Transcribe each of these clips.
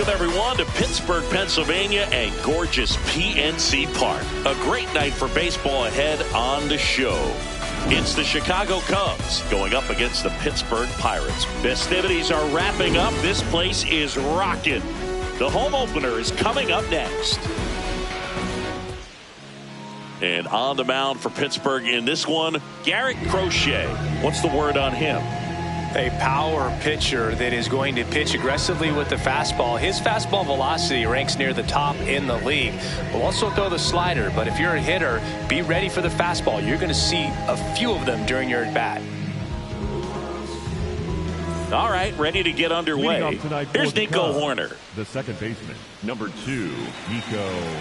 Welcome, everyone, to Pittsburgh, Pennsylvania and gorgeous PNC Park. A great night for baseball ahead on the show. It's the Chicago Cubs going up against the Pittsburgh Pirates. Festivities are wrapping up. This place is rocking. The home opener is coming up next. And on the mound for Pittsburgh in this one, Garrett Crochet. What's the word on him? A power pitcher that is going to pitch aggressively with the fastball. His fastball velocity ranks near the top in the league. Will also throw the slider, but if you're a hitter, be ready for the fastball. You're going to see a few of them during your at-bat. All right, ready to get underway. Here's Nico Horner. The second baseman, number 2, Nico.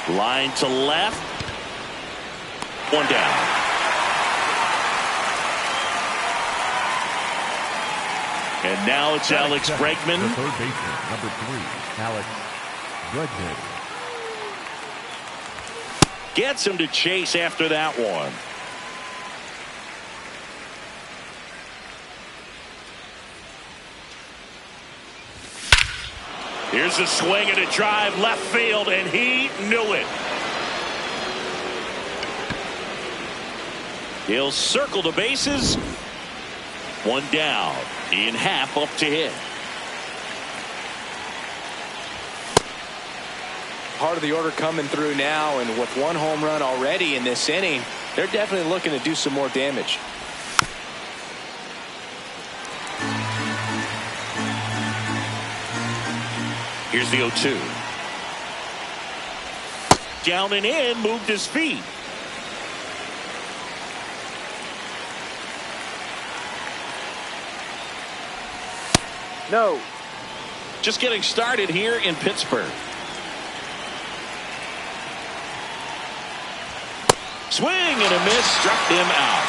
Line to left. One down. And now it's Alex Bregman. The third baseman, number 3, Alex Bregman. Gets him to chase after that one. Here's a swing and a drive left field, and he knew it. He'll circle the bases. One down. Ian Happ up to hit. Part of the order coming through now, and with one home run already in this inning, they're definitely looking to do some more damage. Here's the 0-2. Down and in, moved his feet. No. Just getting started here in Pittsburgh. Swing and a miss, struck him out.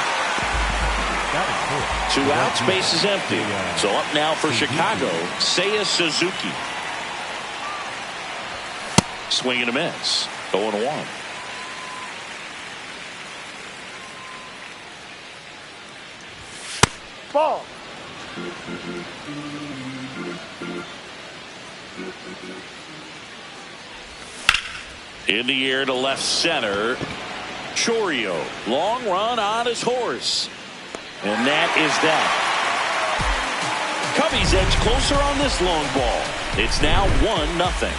2 outs, base is empty. So up now for Chicago, Seiya Suzuki. Swing and a miss. 0-1. Ball. In the air to left center. Chourio. Long run on his horse. And that is that. Cubbies edge closer on this long ball. It's now 1-0.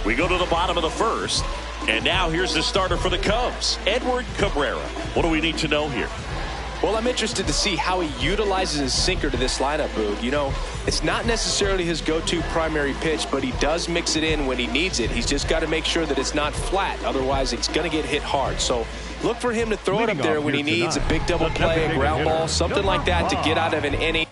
We go to the bottom of the first, and now here's the starter for the Cubs, Edward Cabrera. What do we need to know here? Well, I'm interested to see how he utilizes his sinker to this lineup, Boog. You know, it's not necessarily his go-to primary pitch, but he does mix it in when he needs it. He's just got to make sure that it's not flat. Otherwise, it's going to get hit hard. So look for him to throw it up there when he needs a big double play, a ground ball, something like that to get out of an inning.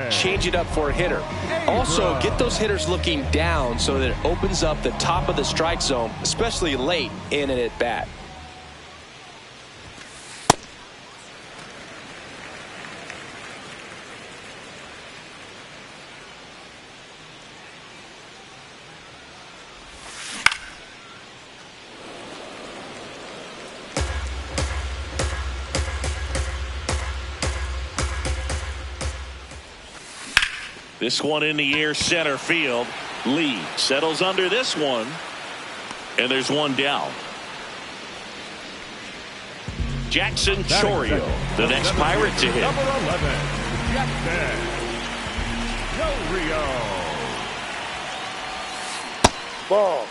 change it up for a hitter. Also, get those hitters looking down so that it opens up the top of the strike zone, especially late in an at-bat. This one in the air, center field. Lee settles under this one, and there's one down. Jackson Chourio, the next Pirate to hit. Number 11, Jackson Chourio. Ball.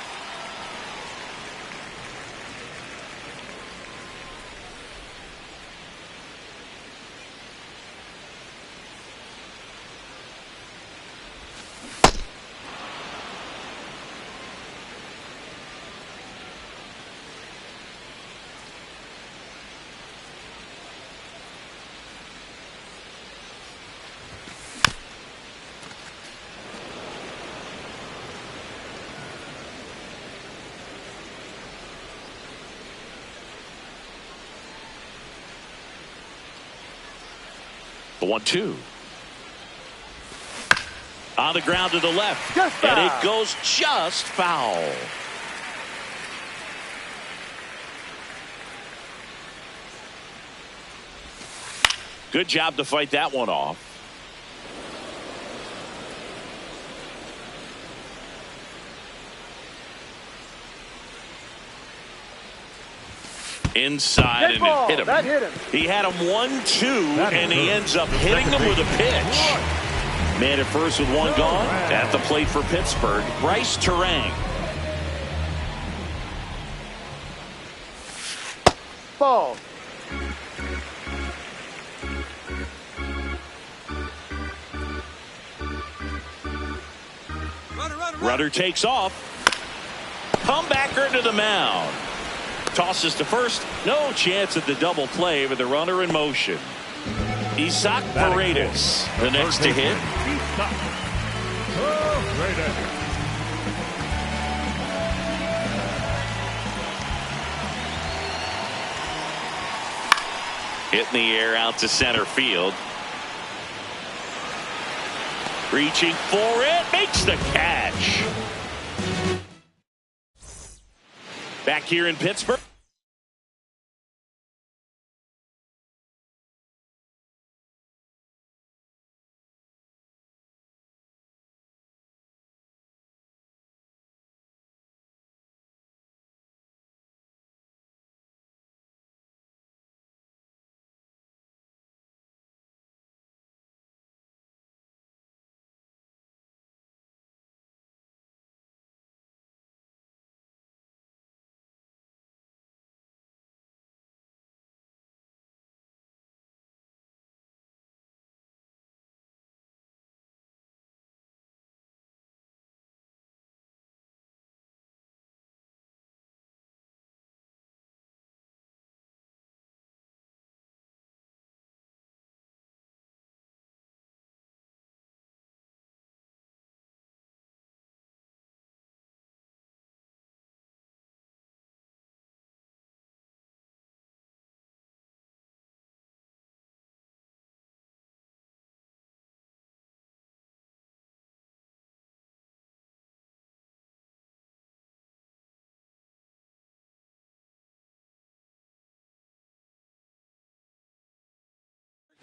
The 1-2. On the ground to the left. And it goes just foul. Good job to fight that one off. Inside, and it hit him. That hit him. He had him 1-2, and he ends up hitting him with a pitch. Man at first with one gone. At the plate for Pittsburgh, Bryce Terang. Ball. Runner takes off. Comebacker to the mound. Tosses to first. No chance at the double play with the runner in motion. Isaac Paredes, the next to hit. Hit in the air out to center field. Reaching for it. Makes the catch. Back here in Pittsburgh.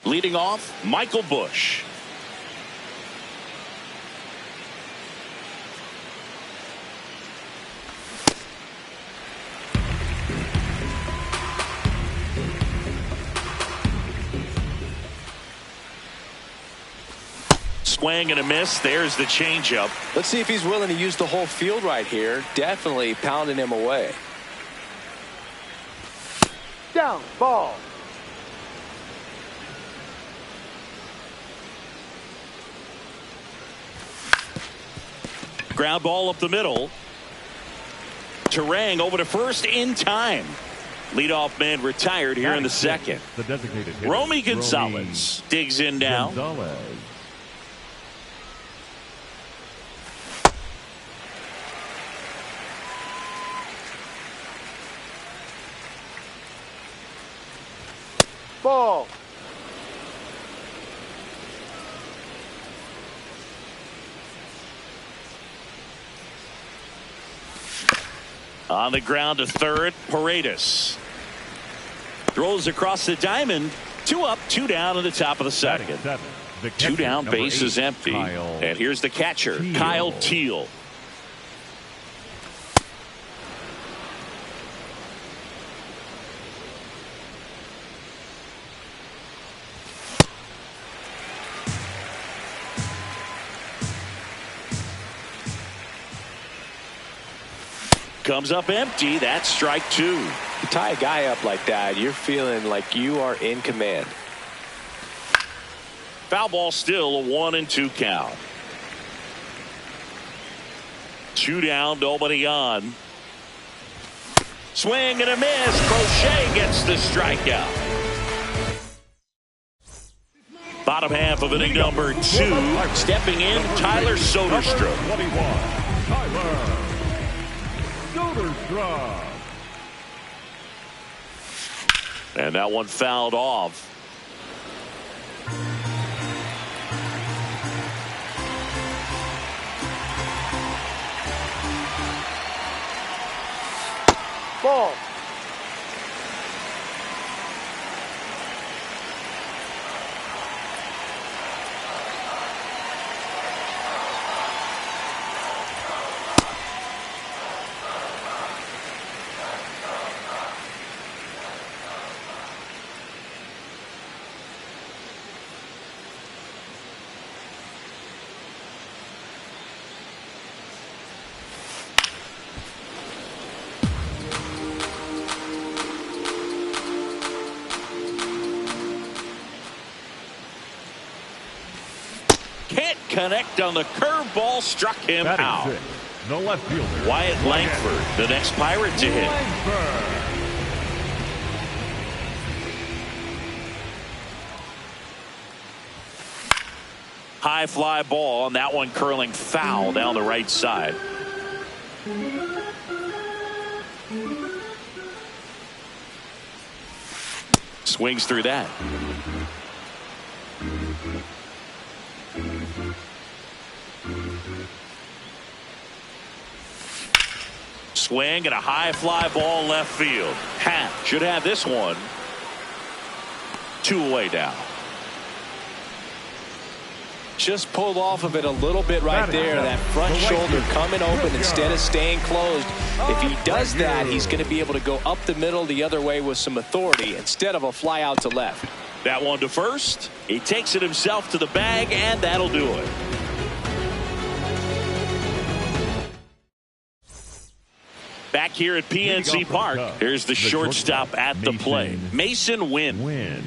Leading off, Michael Busch. Swing and a miss. There's the changeup. Let's see if he's willing to use the whole field right here. Definitely pounding him away. Down. Ball. Ground ball up the middle. Terang over to first in time. Leadoff man retired here in the second. The designated hitter, Romy Gonzalez digs in now. Gonzalez. ball. On the ground to third, Paredes. Throws across the diamond. 2 up, 2 down in the top of the second. 2 down, base is empty. And here's the catcher, Kyle Teal. Comes up empty. That's strike 2. You tie a guy up like that, you're feeling like you are in command. Foul ball, still a 1-2 count. 2 down, nobody on. Swing and a miss. Crochet gets the strikeout. Bottom half of inning number 2. Stepping in, Tyler Soderstrom. And that one fouled off. Ball. Can't connect on the curveball, struck him out. The left fielder, Wyatt Langford, the next Pirate to hit. High fly ball, and that one curling foul down the right side. Swings through that. Swing and a high fly ball left field. Happ should have this one. 2 away now. Just pulled off of it a little bit right there. That front shoulder coming open instead of staying closed. If he does that, he's going to be able to go up the middle the other way with some authority instead of a fly out to left. That one to first. He takes it himself to the bag, and that'll do it. Back here at PNC Park, here's the shortstop at the plate, Mason Wynn.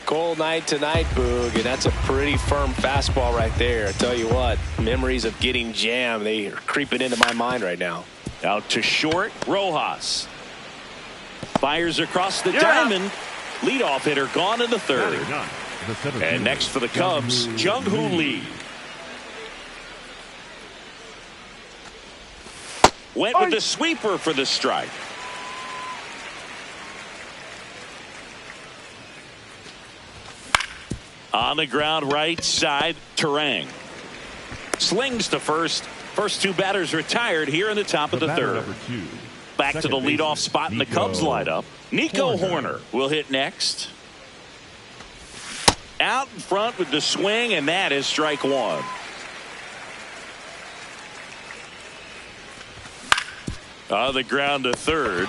Cold night tonight, Boog, and that's a pretty firm fastball right there. I tell you what, memories of getting jammed, they are creeping into my mind right now. Out to short, Rojas. Fires across the diamond. Leadoff hitter gone in the third. And next for the Cubs, Jung-Hoo Lee. Went with the sweeper for the strike. On the ground right side, Terang. Slings to first. First 2 batters retired here in the top of the third. Back to the leadoff spot in the Cubs lineup. Nico Horner will hit next. Out in front with the swing, and that is strike 1. On the ground to third.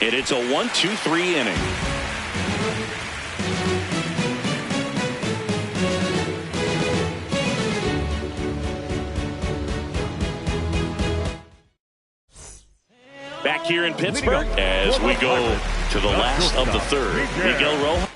And it's a 1-2-3 inning. Back here in Pittsburgh as we go to the last of the third. Miguel Rojas.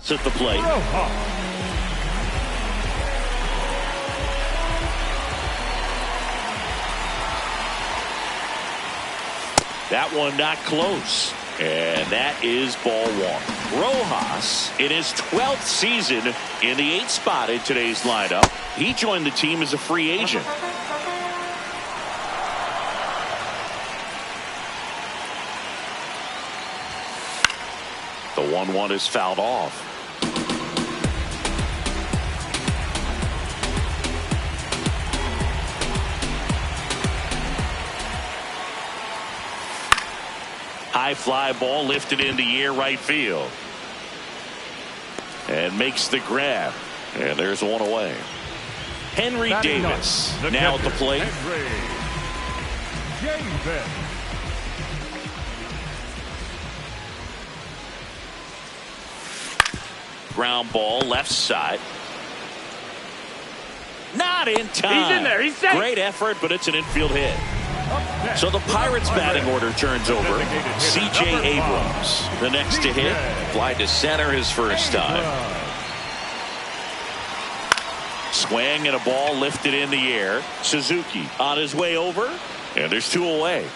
Rojas at the plate. That one not close. And that is ball one. Rojas in his 12th season in the 8th spot in today's lineup. He joined the team as a free agent. The 1-1 is fouled off. High fly ball lifted in the air right field. And makes the grab. And there's one away. Henry Davis now at the plate. Ground ball left side. Not in time. He's in there. He's safe. Great effort, but it's an infield hit. So the Pirates batting order turns over. C.J. Abrams, the next to hit. Fly to center his first time. Swing and a ball lifted in the air. Suzuki on his way over. And there's two away.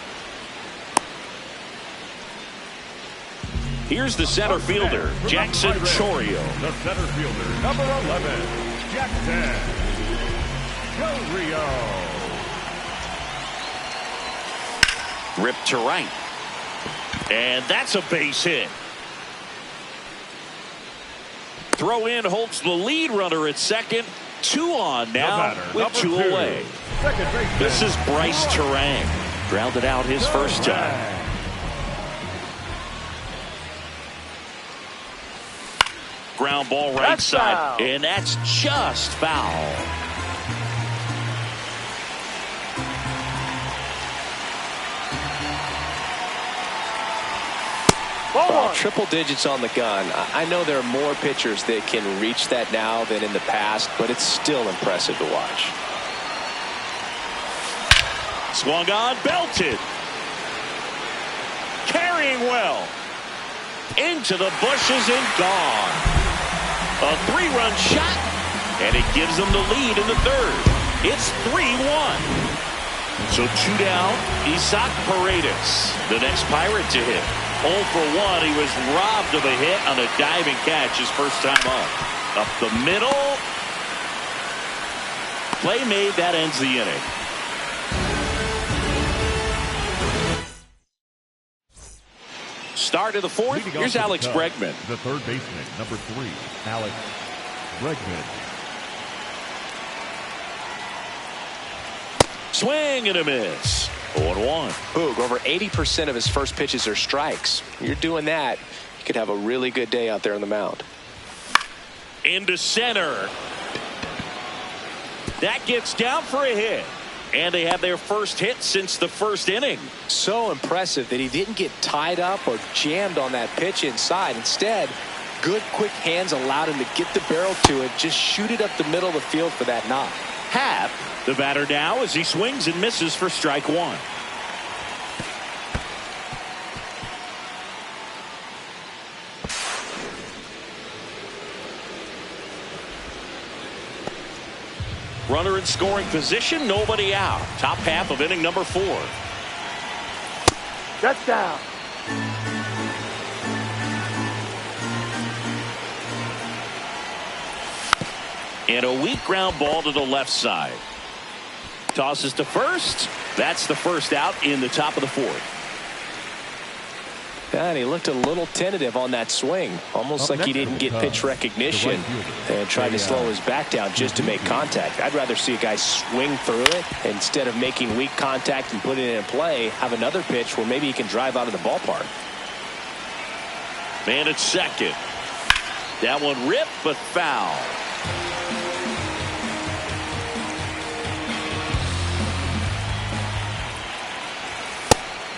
Here's the center fielder, Jackson Chourio. The center fielder, number 11, Jackson Chourio. Ripped to right. And that's a base hit. Throw in holds the lead runner at second. 2 on now with 2 away. This is Bryce Terang. Grounded out his first time. Ground ball right side. Foul. And that's just foul. Well, triple digits on the gun. I know there are more pitchers that can reach that now than in the past, but it's still impressive to watch. Swung on, belted. Carrying well. Into the bushes and gone. A 3-run shot, and it gives them the lead in the third. It's 3-1. So 2 down, Isaac Paredes, the next Pirate to hit. 0 for 1. He was robbed of a hit on a diving catch his first time up. Up the middle. Play made. That ends the inning. Start of the fourth. Here's Alex Bregman. The third baseman, number 3, Alex Bregman. Swing and a miss. 0-1. Boog, over 80% of his first pitches are strikes. You're doing that, you could have a really good day out there on the mound. Into center. That gets down for a hit. And they have their first hit since the first inning. So impressive that he didn't get tied up or jammed on that pitch inside. Instead, good quick hands allowed him to get the barrel to it, just shoot it up the middle of the field for that knock. Happ, the batter now, as he swings and misses for strike 1. Runner in scoring position, nobody out. Top half of inning number 4. That's down. And a weak ground ball to the left side. Tosses to first. That's the first out in the top of the 4th. And he looked a little tentative on that swing, almost like he didn't get pitch recognition and tried to slow his back down just to make contact. I'd rather see a guy swing through it instead of making weak contact and putting it in play. Have another pitch where maybe he can drive out of the ballpark. Man at second. That one ripped but foul.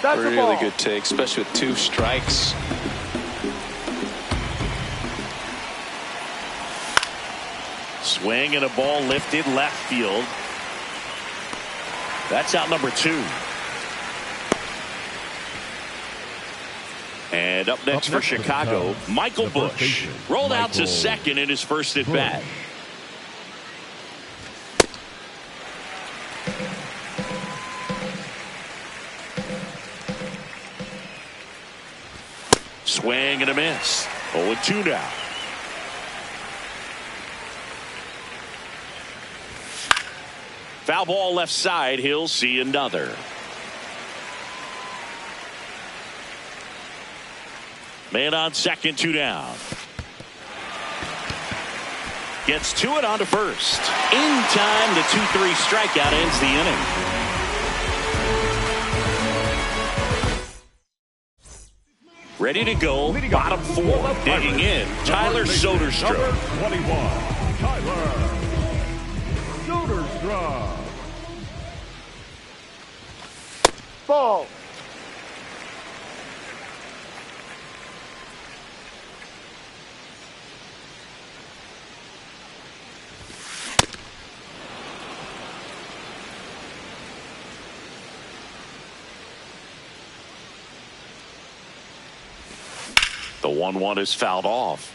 That's a Really ball. good take, especially with 2 strikes. Swing and a ball lifted left field. That's out number 2. And up next for Chicago, Michael Busch. Rolled out to second in his first at bat. Swing and a miss. 0-2 now. Foul ball left side. He'll see another. Man on second, 2 down. Gets to it on to first. In time, the 2-3 strikeout ends the inning. Ready to go, bottom 4, digging in, Tyler Soderstrom. 21, Tyler Soderstrom. Ball. The 1-1 is fouled off.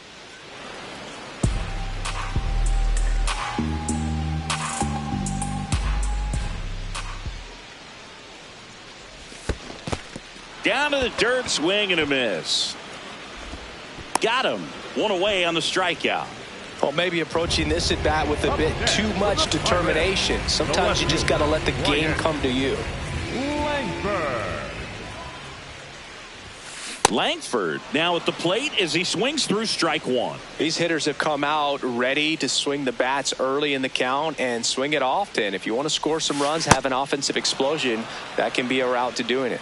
Down to the dirt, swing and a miss. Got him. 1 away on the strikeout. Well, maybe approaching this at bat with a bit too much determination. Sometimes you just got to let the game come to you. Langford now at the plate as he swings through strike 1. These hitters have come out ready to swing the bats early in the count and swing it often. If you want to score some runs, have an offensive explosion, that can be a route to doing it.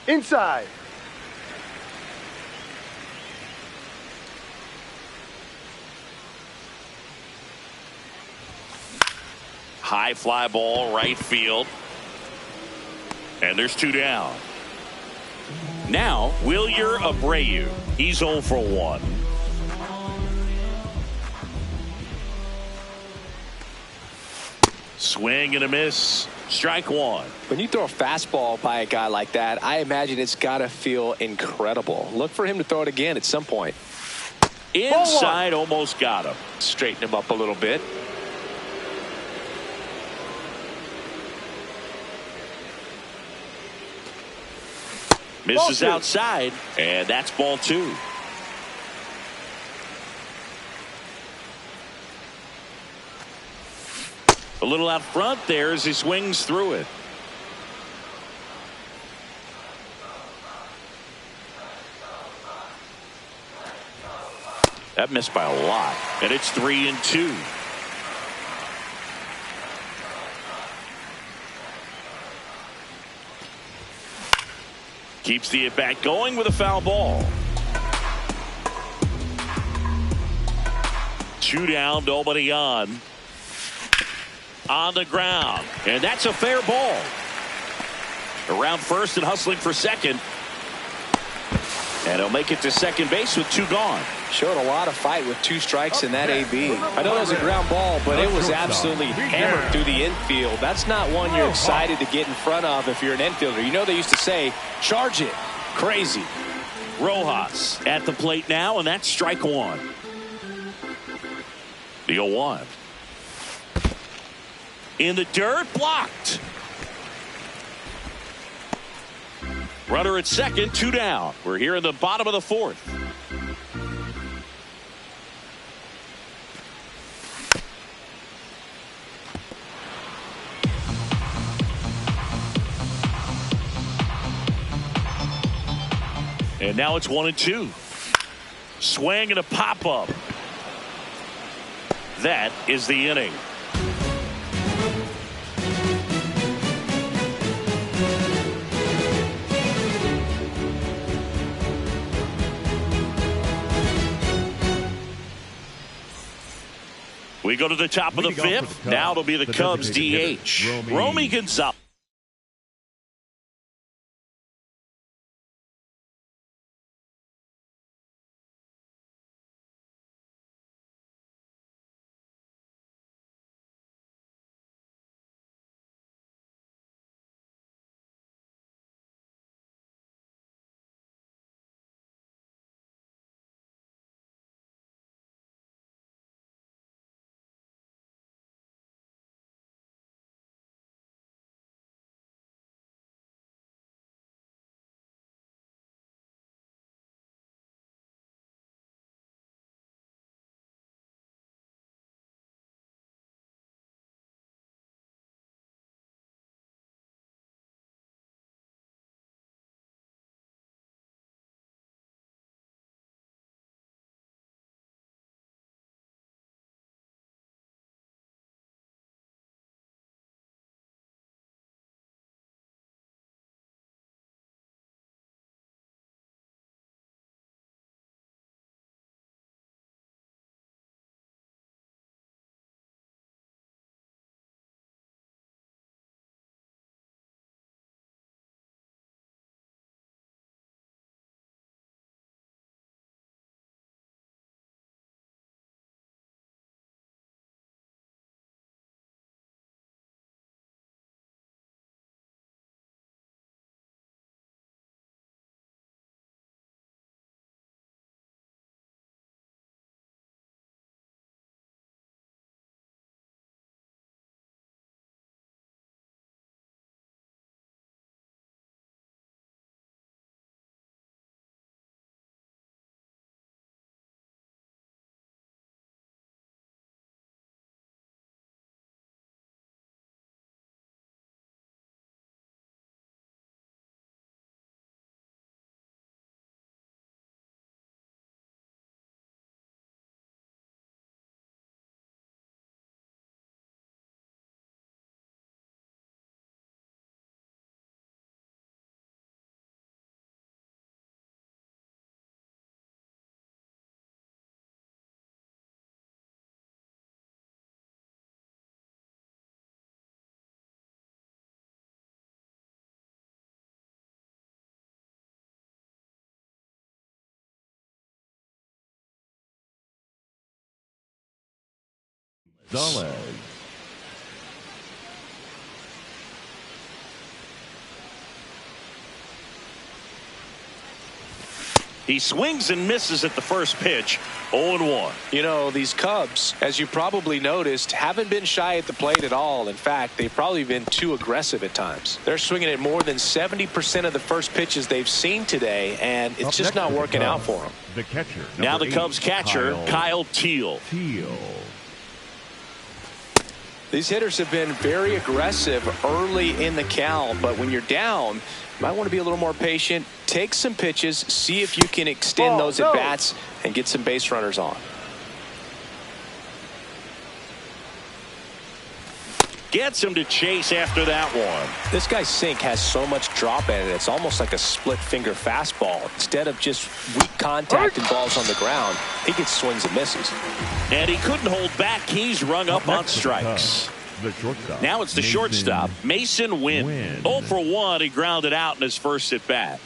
Inside. High fly ball, right field. And there's 2 down. Now, Wilyer Abreu. He's 0 for 1. Swing and a miss. Strike 1. When you throw a fastball by a guy like that, I imagine it's got to feel incredible. Look for him to throw it again at some point. Inside, almost got him. Straighten him up a little bit. Misses outside, and that's ball 2. A little out front there as he swings through it. That missed by a lot, and it's 3-2. Keeps the at-bat going with a foul ball. 2 down, nobody on. On the ground, and that's a fair ball. Around first and hustling for second. And he'll make it to second base with 2 gone. Showed a lot of fight with 2 strikes in that AB. I know it was a ground ball, but it was absolutely hammered through the infield. That's not one you're excited to get in front of if you're an infielder. You know they used to say, charge it. Crazy. Rojas at the plate now, and that's strike 1. The 0-1. In the dirt, blocked. Runner at second, 2 down. We're here in the bottom of the 4th. And now it's 1-2. Swing and a pop-up. That is the inning. We go to the top of the 5th. Now it'll be the Cubs DH. Romy Gonzalez. Gonzalez. He swings and misses at the first pitch. 0-1. You know, these Cubs, as you probably noticed, haven't been shy at the plate at all. In fact, they've probably been too aggressive at times. They're swinging at more than 70% of the first pitches they've seen today, and it's just not working out for them. The catcher. Now the 8, Cubs catcher, Kyle Teal. These hitters have been very aggressive early in the count, but when you're down, you might want to be a little more patient. Take some pitches, see if you can extend those at-bats and get some base runners on. Gets him to chase after that one. This guy's sink has so much drop in it, it's almost like a split-finger fastball. Instead of just weak contact and balls on the ground, he gets swings and misses. And he couldn't hold back. He's rung up on strikes. Now it's the shortstop, Mason Wynn. 0 for 1. He grounded out in his first at bat.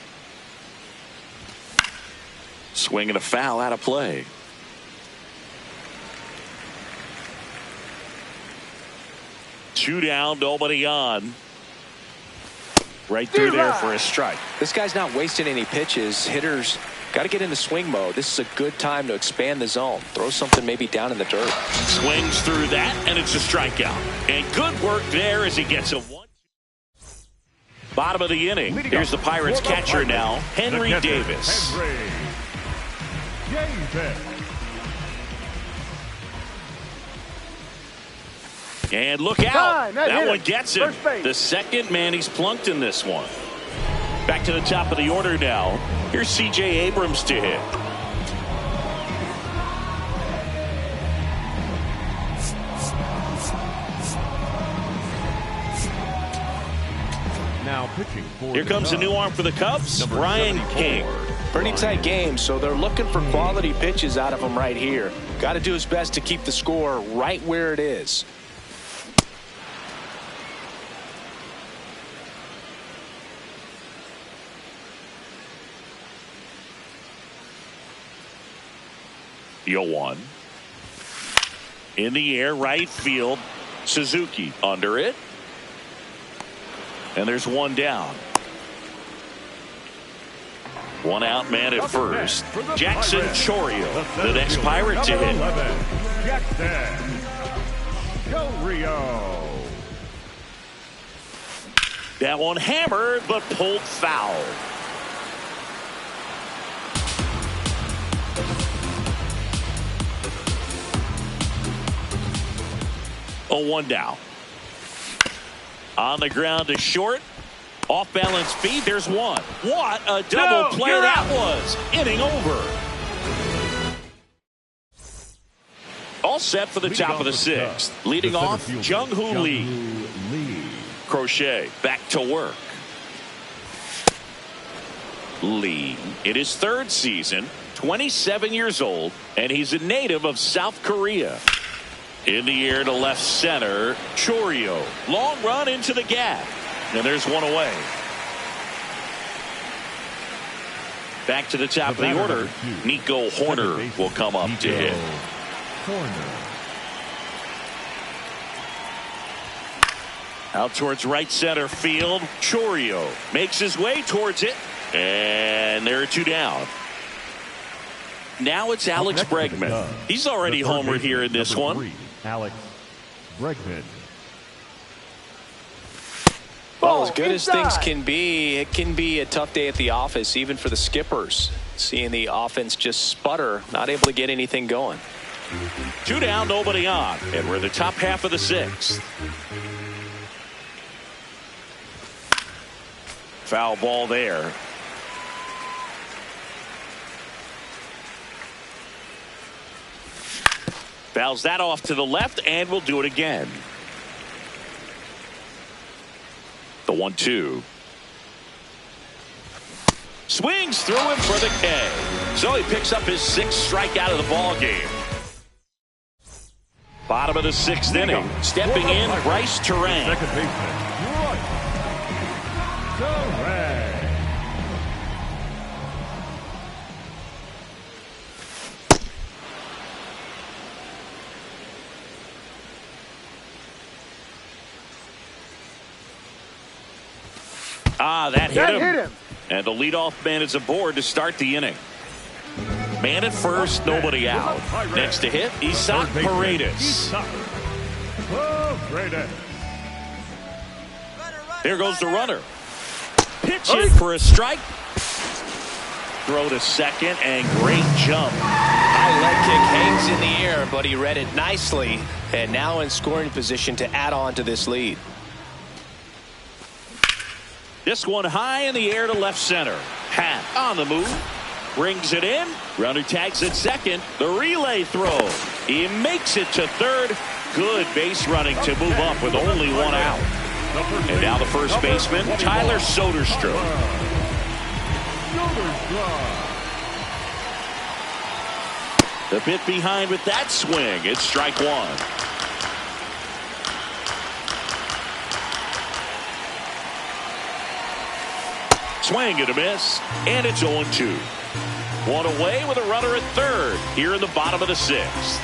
Swinging a foul out of play. Two down, nobody on. Right through there for a strike. This guy's not wasting any pitches. Hitters got to get into swing mode. This is a good time to expand the zone. Throw something maybe down in the dirt. Swings through that, and it's a strikeout. And good work there as he gets a one. Bottom of the inning. Here's the Pirates catcher now, Henry Davis. And look out. That one gets him. The second man he's plunked in this one. Back to the top of the order now. Here's C.J. Abrams to hit. Now pitching for Here comes a new arm for the Cubs, Ryan King. Pretty tight game, so they're looking for quality pitches out of him right here. Got to do his best to keep the score right where it is. The 0-1. In the air, right field. Suzuki under it. And there's one down. One out man at first. Jackson Chourio, the next Pirate to hit. Jackson Chourio. That one hammered, but pulled foul. Oh, 1 down. On the ground to short. Off balance feed. There's one. What a double play that was. Inning over. All set for the top of the 6th. Leading off, Jung-Hoo Lee. Crochet back to work. Lee in his 3rd season, 27 years old, and he's a native of South Korea. In the air to left center, Chourio. Long run into the gap. And there's one away. Back to the top of the order, Nico Hoerner will come up to hit. Out towards right center field, Chourio makes his way towards it. And there are 2 down. Now it's Alex Bregman. He's already homered here in this one. Alex Bregman. Well, as good as things can be, it can be a tough day at the office, even for the skippers. Seeing the offense just sputter, not able to get anything going. 2 down, nobody on. And we're in the top half of the 6th. Foul ball there. Fouls that off to the left, and we'll do it again. The 1-2. Swings through him for the K. So he picks up his 6th strikeout of the ball game. Bottom of the 6th inning. Stepping in, Bryce Terang. Second baseman, Bryce Terang. That hit him. And the leadoff man is aboard to start the inning. Man at first, nobody out. Next to hit, Isaac Paredes. There goes the runner. Pitch it for a strike. Throw to second, and great jump. High leg kick hangs in the air, but he read it nicely. And now in scoring position to add on to this lead. This one high in the air to left center. Hat on the move. Brings it in. Runner tags at second. The relay throw. He makes it to third. Good base running to move up with only one out. And now the first baseman, Tyler Soderstrom. The bit behind with that swing. It's strike one. Swing and a miss, and it's 0-2. One away with a runner at third here in the bottom of the sixth.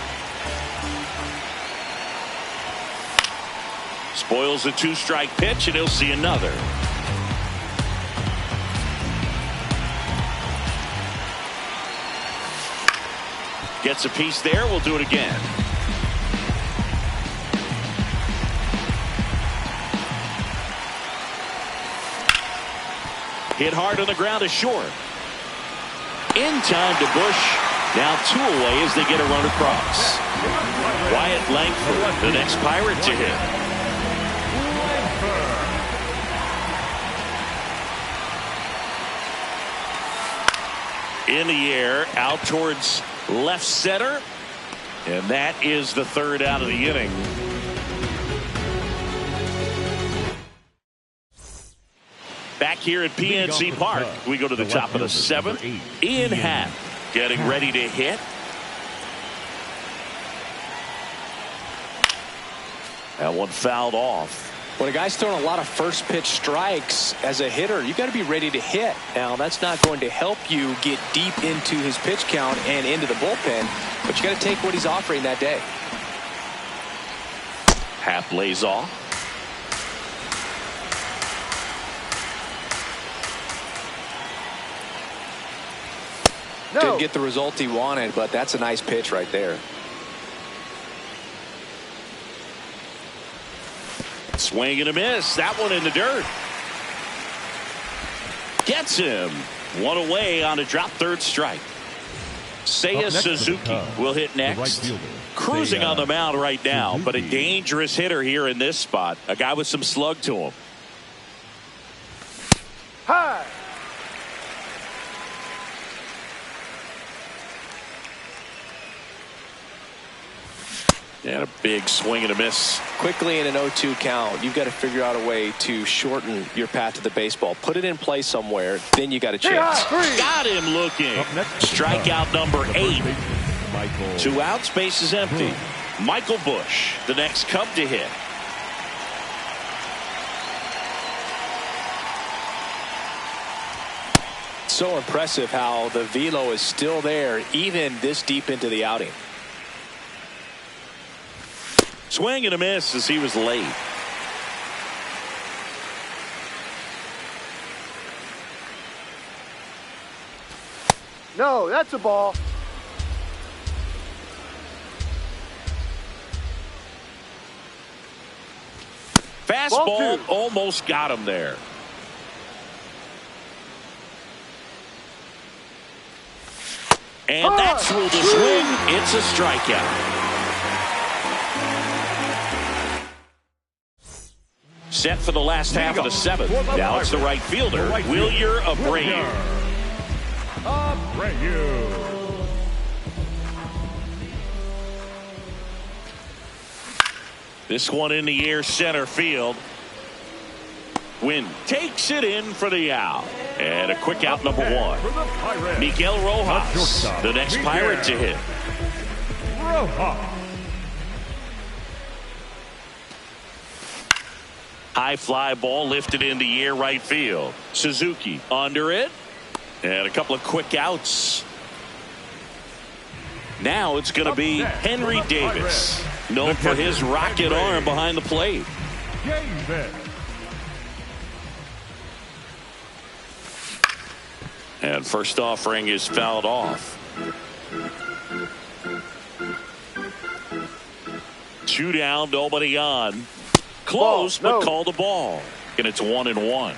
Spoils a two-strike pitch, and he'll see another. Gets a piece there. We'll do it again. Hit hard on the ground is short. In time to Bush. Now two away as they get a run across. Wyatt Langford, the next Pirate to hit. In the air, out towards left center. And that is the third out of the inning. Back here at PNC Park, we go to the top of the seventh. Ian Happ getting ready to hit. That one fouled off. When a guy's throwing a lot of first pitch strikes as a hitter, you got to be ready to hit. Now, that's not going to help you get deep into his pitch count and into the bullpen, but you got to take what he's offering that day. Happ lays off. Didn't get the result he wanted, but that's a nice pitch right there. Swing and a miss. That one in the dirt. Gets him. One away on a drop third strike. Seiya Suzuki will hit next. Cruising on the mound right now, but a dangerous hitter here in this spot. A guy with some slug to him. High. And a big swing and a miss. Quickly in an 0-2 count, you've got to figure out a way to shorten your path to the baseball. Put it in play somewhere, then you got a chance. Got him looking. Strikeout number 8. 2 outs, base is empty. Michael Bush, the next Cub to hit. So impressive how the velo is still there even this deep into the outing. Swing and a miss as he was late. No, that's a ball. Fastball almost got him there. And that's ruled a swing. It's a strikeout. Set for the last half of the seventh. Now it's the right fielder, Wilyer Abreu. This one in the air center field. Wynn takes it in for the out. And a quick out number 1. Miguel Rojas, the next Pirate to hit. High fly ball lifted in the air right field. Suzuki under it. And a couple of quick outs. Now it's going to be Henry Davis, known for his rocket arm behind the plate. And first offering is fouled off. 2 down, nobody on. Close, Ball, no. but called a ball. And it's 1-1.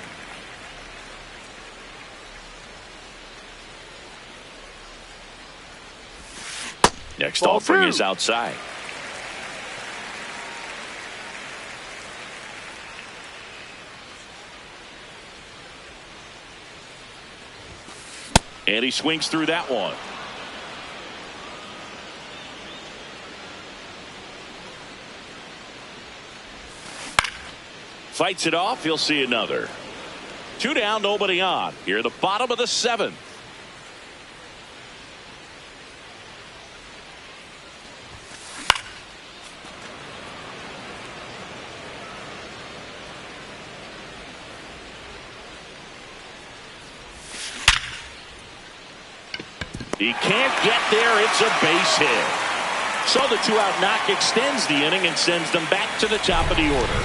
Next Ball offering 2. is outside. And he swings through that one. Fights it off. He'll see another. 2 down, nobody on. Here at the bottom of the 7th. He can't get there. It's a base hit. So the 2-out knock extends the inning and sends them back to the top of the order.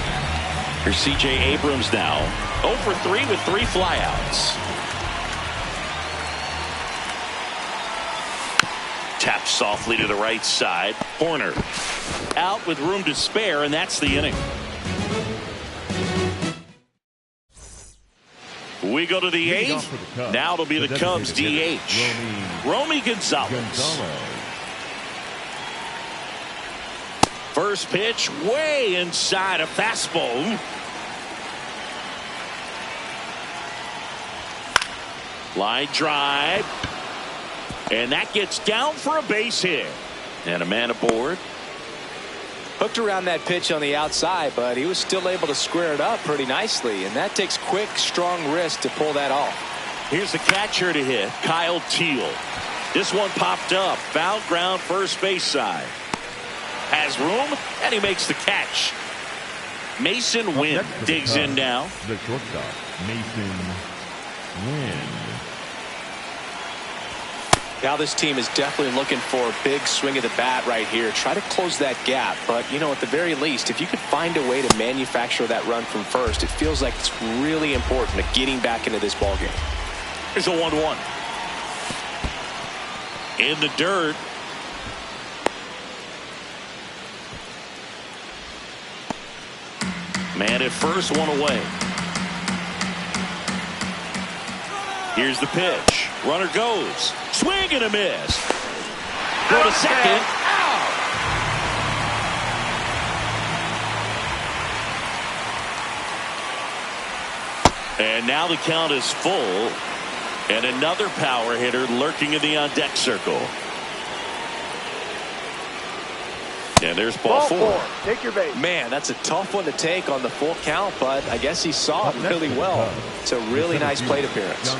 Here's C.J. Abrams now. 0 for 3 with 3 flyouts. Taps softly to the right side. Horner out with room to spare, and that's the inning. We go to the 8th. Now it'll be the Cubs DH. Romy Gonzalez. First pitch way inside a fastball. Line drive. And that gets down for a base hit. And a man aboard. Hooked around that pitch on the outside, but he was still able to square it up pretty nicely. And that takes quick, strong wrist to pull that off. Here's the catcher to hit, Kyle Teal. This one popped up. Foul ground first base side. Has room, and he makes the catch. Mason Wynn digs in now. The shortstop, Mason Wynn. Now this team is definitely looking for a big swing of the bat right here. Try to close that gap. But, you know, at the very least, if you could find a way to manufacture that run from first, it feels like it's really important to getting back into this ballgame. Here's a 1-1. In the dirt. Man at first, one away. Here's the pitch. Runner goes. Swing and a miss. Go to second. Out. And now the count is full. And another power hitter lurking in the on-deck circle. And there's ball 4. Take your base. Man, that's a tough one to take on the full count, but I guess he saw it really well. It's a really nice plate appearance.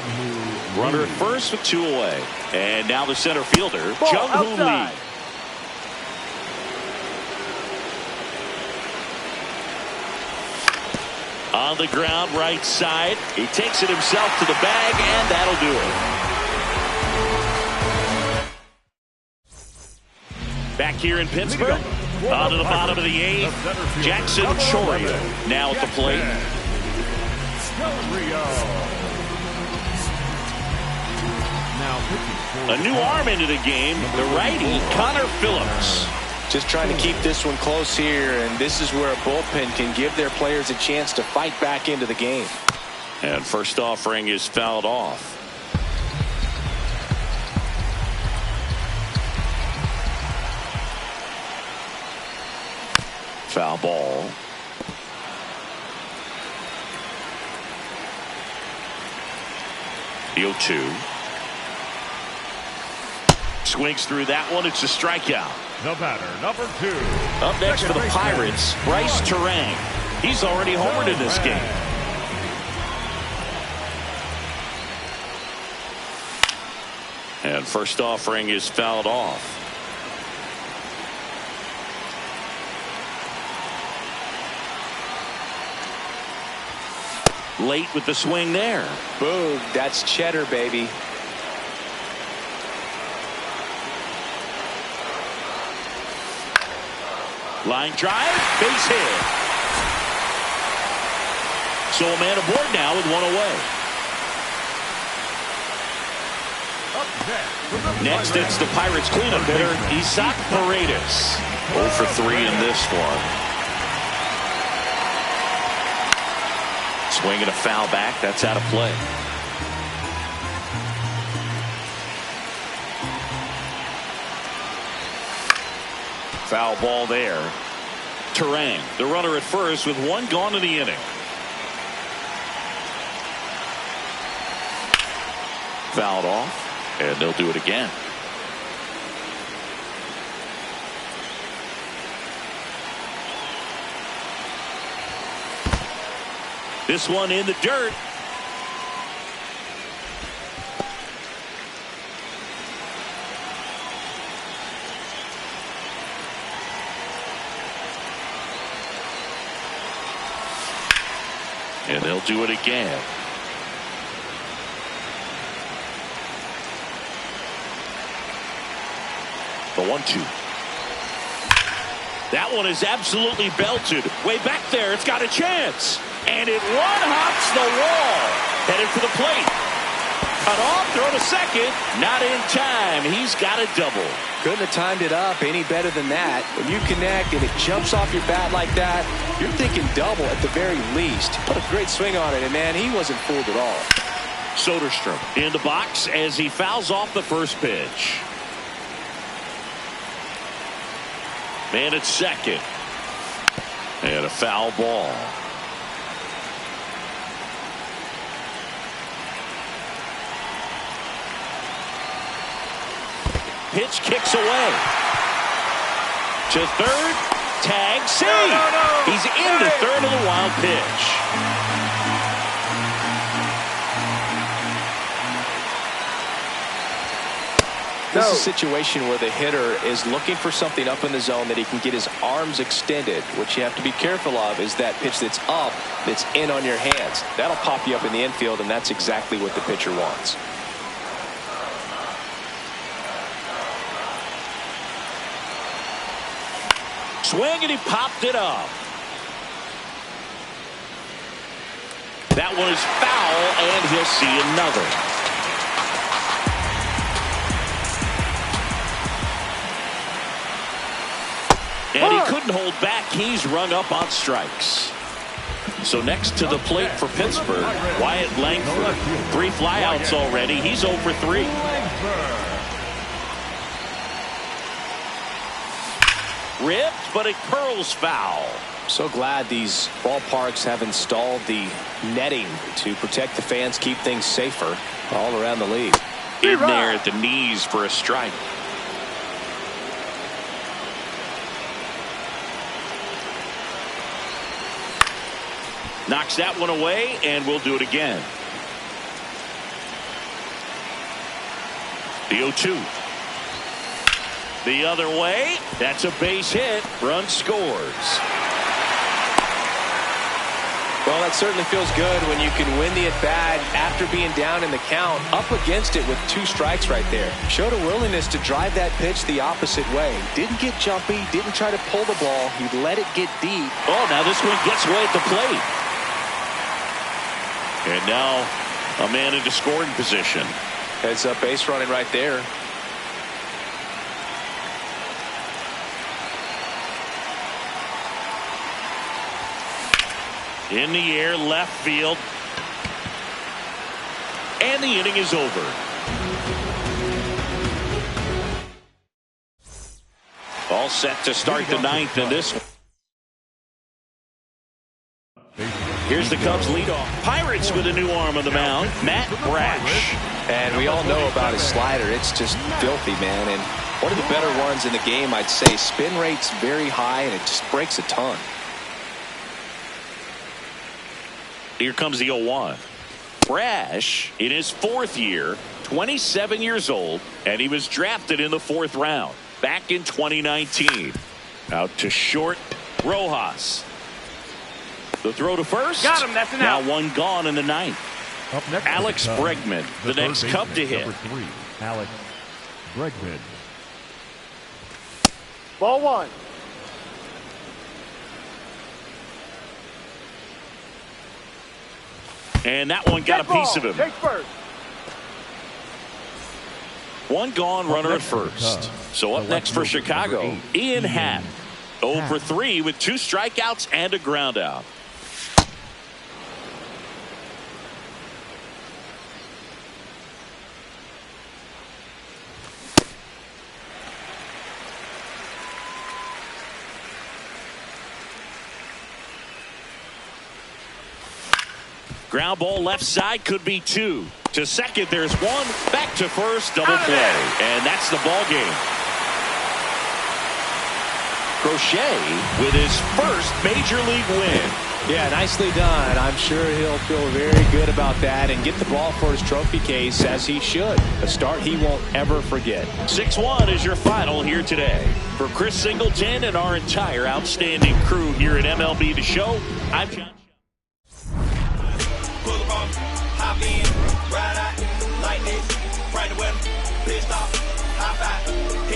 Runner at first with 2 away. And now the center fielder, Ball Jung-Hoo outside. Lee. On the ground, right side. He takes it himself to the bag, and that'll do it. Back here in Pittsburgh, on to the bottom of the 8th. Jackson Choria now at the plate. A new arm into the game, the righty, Connor Phillips. Just trying to keep this one close here, and this is where a bullpen can give their players a chance to fight back into the game. And first offering is fouled off. Foul ball. The 0-2. Swings through that one. It's a strikeout. The batter, number 2. Up next for the Pirates, Bryce Terang. He's already homered in this game. And first offering is fouled off. Late with the swing there. Boog, that's cheddar, baby. Line drive, base hit. So a man aboard now with 1 away. Next, it's the Pirates cleanup hitter, Isaac Paredes. 0 for 3 in this one. Swinging a foul back. That's out of play. Foul ball there. Terang, the runner at first with one gone in the inning. Fouled off, and they'll do it again. This one in the dirt. And they'll do it again. The 1-2. That one is absolutely belted. Way back there. It's got a chance. And it one-hops the wall. Headed for the plate. Cut off. Throw to second. Not in time. He's got a double. Couldn't have timed it up any better than that. When you connect and it jumps off your bat like that, you're thinking double at the very least. Put a great swing on it, and man, he wasn't fooled at all. Soderstrom in the box as he fouls off the first pitch. Man at second. And a foul ball. Pitch kicks away. To third. Tag. See. No. He's into third of the wild pitch. This is a situation where the hitter is looking for something up in the zone that he can get his arms extended. What you have to be careful of is that pitch that's up, that's in on your hands. That'll pop you up in the infield, and that's exactly what the pitcher wants. Swing, and he popped it up. That one is foul, and he'll see another. And he couldn't hold back. He's rung up on strikes. So next to the plate for Pittsburgh, Wyatt Langford. 3 flyouts already. He's 0 for 3. Ripped, but it curls foul. So glad these ballparks have installed the netting to protect the fans, keep things safer all around the league. In there at the knees for a strike. Knocks that one away, and we'll do it again. The 0-2. The other way. That's a base hit. Run scores. Well, that certainly feels good when you can win the at-bat after being down in the count, up against it with 2 strikes right there. Showed a willingness to drive that pitch the opposite way. Didn't get jumpy, didn't try to pull the ball. He let it get deep. Oh, now this one gets away at the plate. And now a man into scoring position. Heads up base running right there. In the air, left field. And the inning is over. All set to start the 9th in this one. Here's the Cubs leadoff. Pirates with a new arm on the mound, Matt Brash. And we all know about his slider. It's just filthy, man. And one of the better ones in the game, I'd say. Spin rate's very high, and it just breaks a ton. Here comes the 0-1. Brash, in his 4th year, 27 years old, and he was drafted in the 4th round back in 2019. Out to short, Rojas. The throw to first. Got him. That's an out. Now one gone in the 9th. Up next, Alex Bregman, the next Cub to hit. Number 3, Alex Bregman. Ball 1. And that one got a piece of him. Take first. One gone, runner at first. So up next for Chicago, Ian Happ. 0 for 3 with 2 strikeouts and a ground out. Ground ball left side, could be 2. To second, there's 1. Back to first, double play. And that's the ball game. Crochet with his first major league win. Yeah, nicely done. I'm sure he'll feel very good about that and get the ball for his trophy case, as he should. A start he won't ever forget. 6-1 is your final here today. For Chris Singleton and our entire outstanding crew here at MLB The Show, I'm John. Pull the ball, hop in, ride out, like this, right the weather, pissed off, hop out.